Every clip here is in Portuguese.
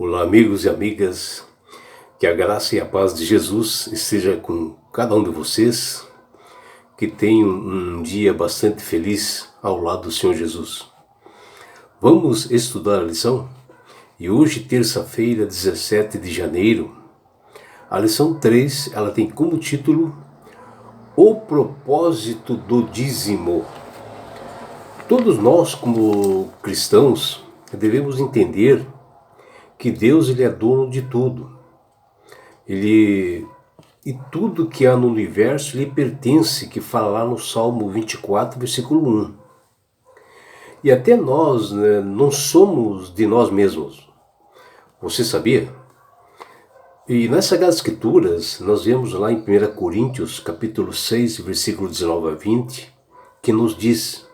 Olá, amigos e amigas, que a graça e a paz de Jesus esteja com cada um de vocês, que tenham um dia bastante feliz ao lado do Senhor Jesus. Vamos estudar a lição? E hoje, terça-feira, 17 de janeiro, a lição 3, ela tem como título O propósito do dízimo. Todos nós, como cristãos, devemos entender que Deus ele é dono de tudo. E tudo que há no universo lhe pertence, que fala lá no Salmo 24, versículo 1. E até nós, né, não somos de nós mesmos. Você sabia? E nas Sagradas Escrituras, nós vemos lá em 1 Coríntios, capítulo 6, versículo 19 a 20, que nos diz: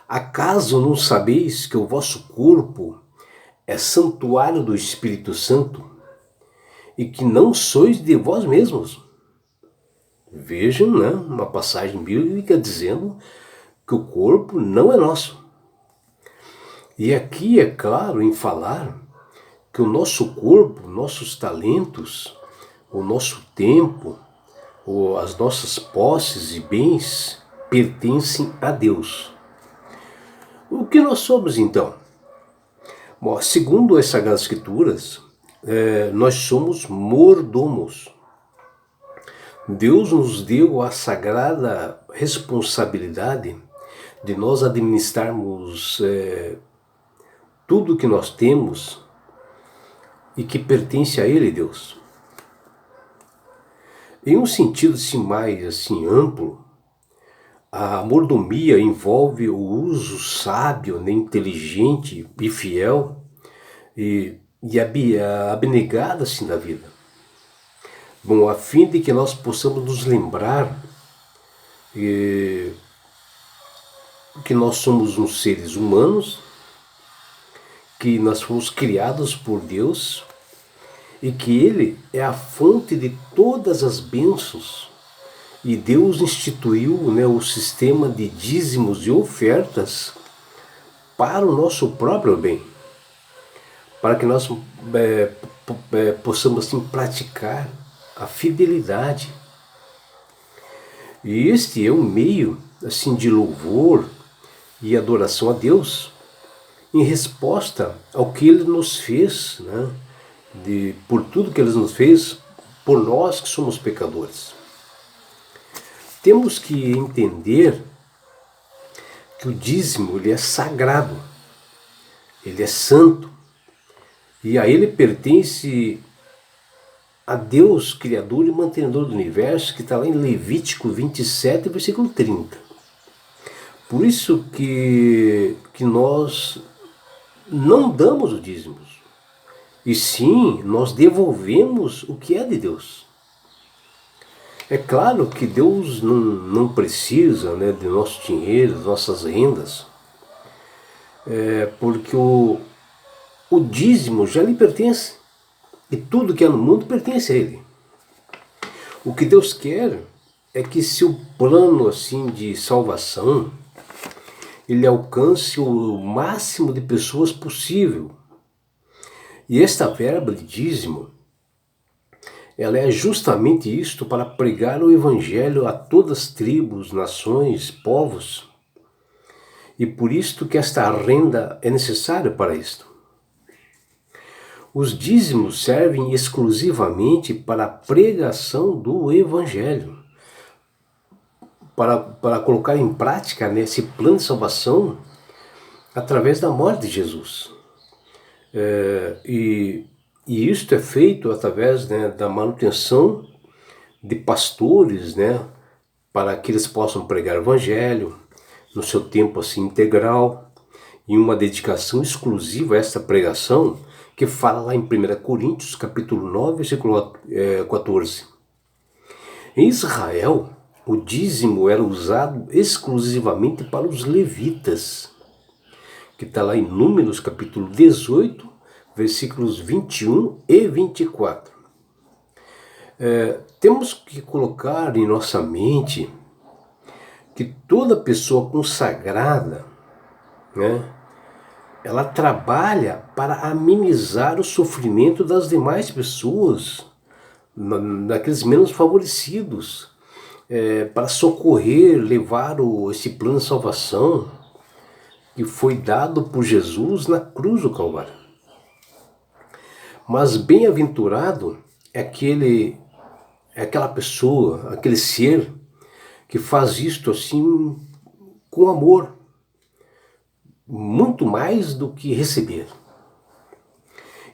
Acaso não sabeis que o vosso corpo é santuário do Espírito Santo e que não sois de vós mesmos? Vejam, né, uma passagem bíblica dizendo que o corpo não é nosso. E aqui é claro em falar que o nosso corpo, nossos talentos, o nosso tempo, ou as nossas posses e bens pertencem a Deus. O que nós somos então? Bom, segundo as Sagradas Escrituras, nós somos mordomos. Deus nos deu a sagrada responsabilidade de nós administrarmos tudo que nós temos e que pertence a Ele, Deus. Em um sentido mais amplo, a mordomia envolve o uso sábio, né, inteligente e fiel e abnegado da vida. Bom, a fim de que nós possamos nos lembrar que nós somos uns seres humanos, que nós fomos criados por Deus e que Ele é a fonte de todas as bênçãos. E Deus instituiu, né, o sistema de dízimos e ofertas para o nosso próprio bem, para que nós possamos assim praticar a fidelidade. E este é um meio assim de louvor e adoração a Deus em resposta ao que Ele nos fez, né? Por tudo que Ele nos fez, por nós que somos pecadores. Temos que entender que o dízimo ele é sagrado, ele é santo, e a ele pertence a Deus, Criador e mantenedor do universo, que está lá em Levítico 27, versículo 30. Por isso que nós não damos o dízimo, e sim, nós devolvemos o que é de Deus. É claro que Deus não precisa, né, de nosso dinheiro, das nossas rendas, porque o dízimo já lhe pertence, e tudo que é no mundo pertence a Ele. O que Deus quer é que seu plano assim de salvação, ele alcance o máximo de pessoas possível. E esta verba de dízimo, ela é justamente isto, para pregar o Evangelho a todas as tribos, nações, povos. E por isto que esta renda é necessária para isto. Os dízimos servem exclusivamente para a pregação do Evangelho, para colocar em prática nesse plano de salvação através da morte de Jesus. E isto é feito através, né, da manutenção de pastores, né, para que eles possam pregar o Evangelho no seu tempo assim integral, e uma dedicação exclusiva a esta pregação, que fala lá em 1 Coríntios, capítulo 9, versículo 14. Em Israel, o dízimo era usado exclusivamente para os levitas, que está lá em Números, capítulo 18, versículos 21 e 24. Temos que colocar em nossa mente que toda pessoa consagrada, né, ela trabalha para amenizar o sofrimento das demais pessoas, daqueles menos favorecidos, para socorrer, levar esse plano de salvação que foi dado por Jesus na cruz do Calvário. Mas bem-aventurado é aquela pessoa, aquele ser que faz isto assim com amor, muito mais do que receber.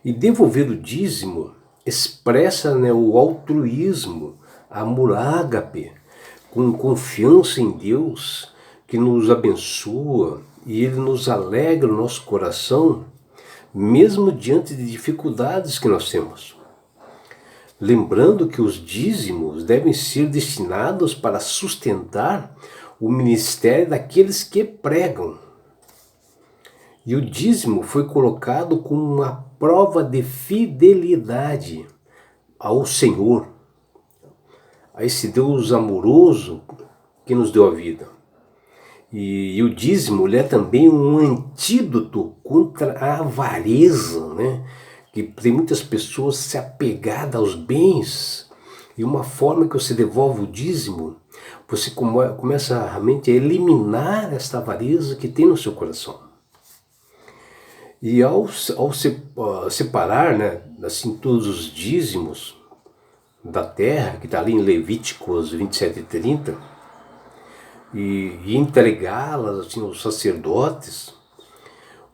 E devolver o dízimo expressa, né, o altruísmo, amor ágape, com confiança em Deus, que nos abençoa e Ele nos alegra o nosso coração, mesmo diante de dificuldades que nós temos. Lembrando que os dízimos devem ser destinados para sustentar o ministério daqueles que pregam. E o dízimo foi colocado como uma prova de fidelidade ao Senhor, a esse Deus amoroso que nos deu a vida. E o dízimo é também um antídoto contra a avareza, né? Que tem muitas pessoas se apegadas aos bens, e uma forma que você devolve o dízimo, você começa realmente a eliminar esta avareza que tem no seu coração. E ao separar, né, assim, todos os dízimos da terra, que está ali em Levíticos 27 e 30, e entregá-las assim, aos sacerdotes,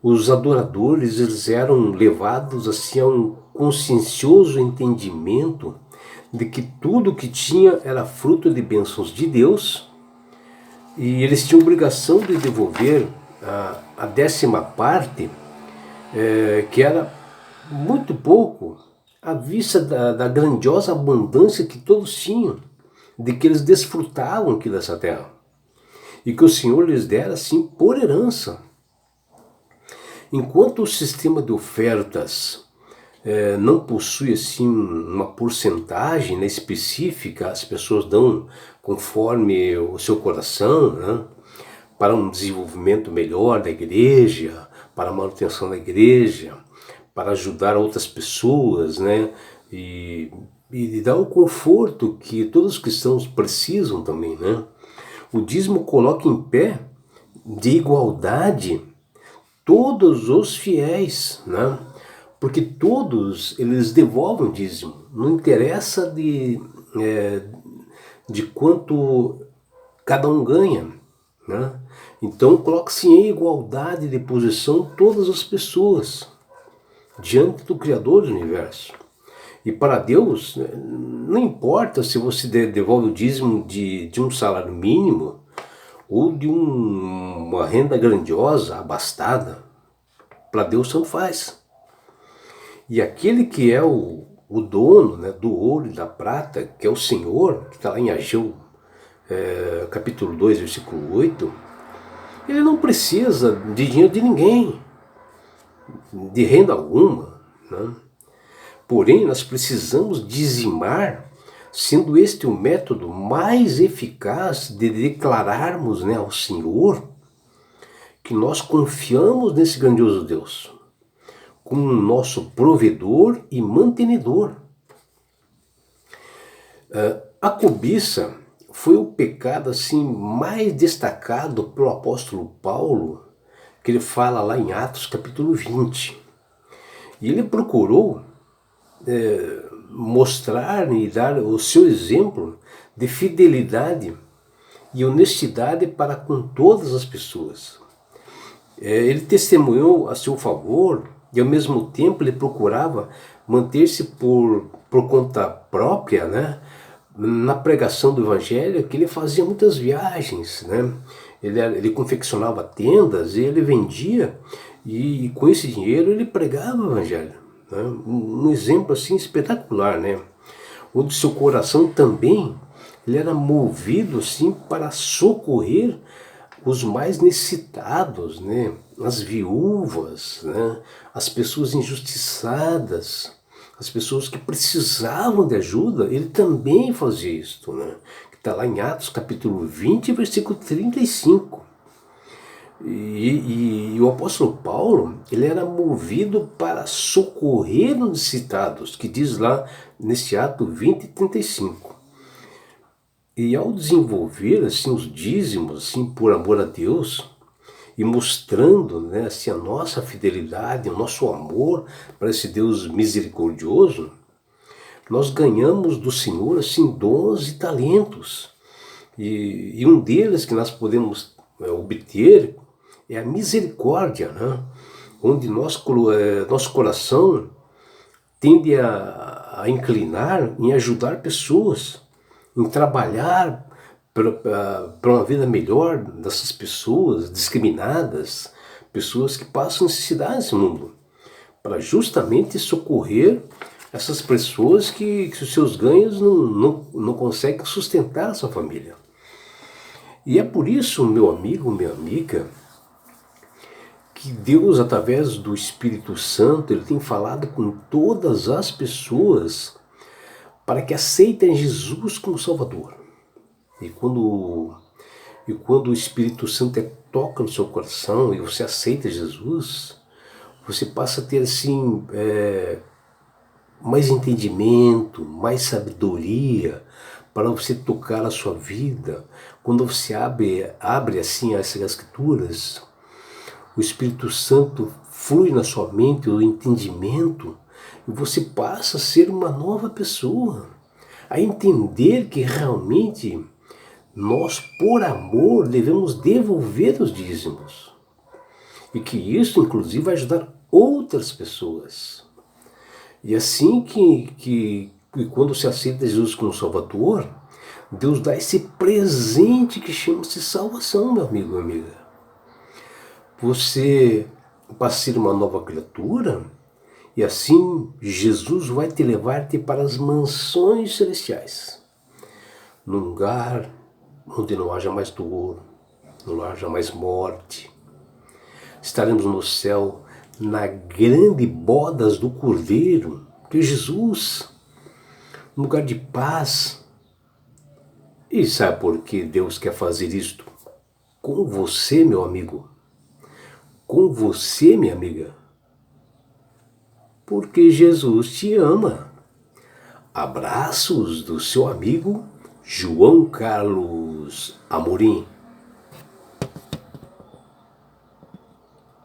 os adoradores eles eram levados assim, a um consciencioso entendimento de que tudo que tinha era fruto de bênçãos de Deus, e eles tinham obrigação de devolver a 10ª parte, que era muito pouco, à vista da grandiosa abundância que todos tinham, de que eles desfrutavam aqui dessa terra, e que o Senhor lhes dera assim por herança. Enquanto o sistema de ofertas não possui assim uma porcentagem, né, específica, as pessoas dão conforme o seu coração, né, para um desenvolvimento melhor da igreja, para a manutenção da igreja, para ajudar outras pessoas, né, e dar o conforto que todos os cristãos precisam também, né. O dízimo coloca em pé de igualdade todos os fiéis, né? Porque todos eles devolvem o dízimo, não interessa de quanto cada um ganha, né? Então coloca-se em igualdade de posição todas as pessoas diante do Criador do Universo. E para Deus, não importa se você devolve o dízimo de um salário mínimo ou de uma renda grandiosa, abastada. Para Deus tanto faz. E aquele que é o dono, né, do ouro e da prata, que é o Senhor, que está lá em Ageu, capítulo 2, versículo 8, ele não precisa de dinheiro de ninguém, de renda alguma, né? Porém, nós precisamos dizimar, sendo este o método mais eficaz de declararmos, né, ao Senhor que nós confiamos nesse grandioso Deus como nosso provedor e mantenedor. A cobiça foi o pecado assim mais destacado pelo apóstolo Paulo, que ele fala lá em Atos capítulo 20. E ele procurou mostrar e dar o seu exemplo de fidelidade e honestidade para com todas as pessoas. Ele testemunhou a seu favor e ao mesmo tempo ele procurava manter-se por conta própria, né, na pregação do Evangelho, que ele fazia muitas viagens, né? Ele confeccionava tendas e ele vendia, e com esse dinheiro ele pregava o Evangelho, né? Um exemplo assim espetacular, né? Onde seu coração também ele era movido assim para socorrer os mais necessitados, né? As viúvas, né? As pessoas injustiçadas, as pessoas que precisavam de ajuda. Ele também fazia isso, né? Que está lá em Atos capítulo 20, versículo 35. E o apóstolo Paulo, ele era movido para socorrer os necessitados, que diz lá nesse ato 20 e 35. E ao desenvolver assim os dízimos assim por amor a Deus e mostrando, né, assim a nossa fidelidade, o nosso amor para esse Deus misericordioso, nós ganhamos do Senhor assim dons e talentos. E um deles que nós podemos obter é a misericórdia, né? Onde nosso coração tende a inclinar em ajudar pessoas, em trabalhar para uma vida melhor dessas pessoas discriminadas, pessoas que passam necessidade nesse mundo, para justamente socorrer essas pessoas que os seus ganhos não conseguem sustentar a sua família. E é por isso, meu amigo, minha amiga, que Deus, através do Espírito Santo, Ele tem falado com todas as pessoas para que aceitem Jesus como Salvador. E quando o Espírito Santo toca no seu coração e você aceita Jesus, você passa a ter assim mais entendimento, mais sabedoria para você tocar a sua vida. Quando você abre assim as Escrituras, o Espírito Santo flui na sua mente o entendimento e você passa a ser uma nova pessoa, a entender que realmente nós, por amor, devemos devolver os dízimos e que isso, inclusive, vai ajudar outras pessoas. E assim que quando se aceita Jesus como Salvador, Deus dá esse presente que chama-se salvação, meu amigo, minha amiga. Você passa a ser uma nova criatura e assim Jesus vai te levar-te para as mansões celestiais, num lugar onde não haja mais dor, não haja mais morte. Estaremos no céu na grande bodas do Cordeiro, que é Jesus, um lugar de paz. E sabe por que Deus quer fazer isto? Com você, meu amigo. Com você, minha amiga. Porque Jesus te ama. Abraços do seu amigo João Carlos Amorim.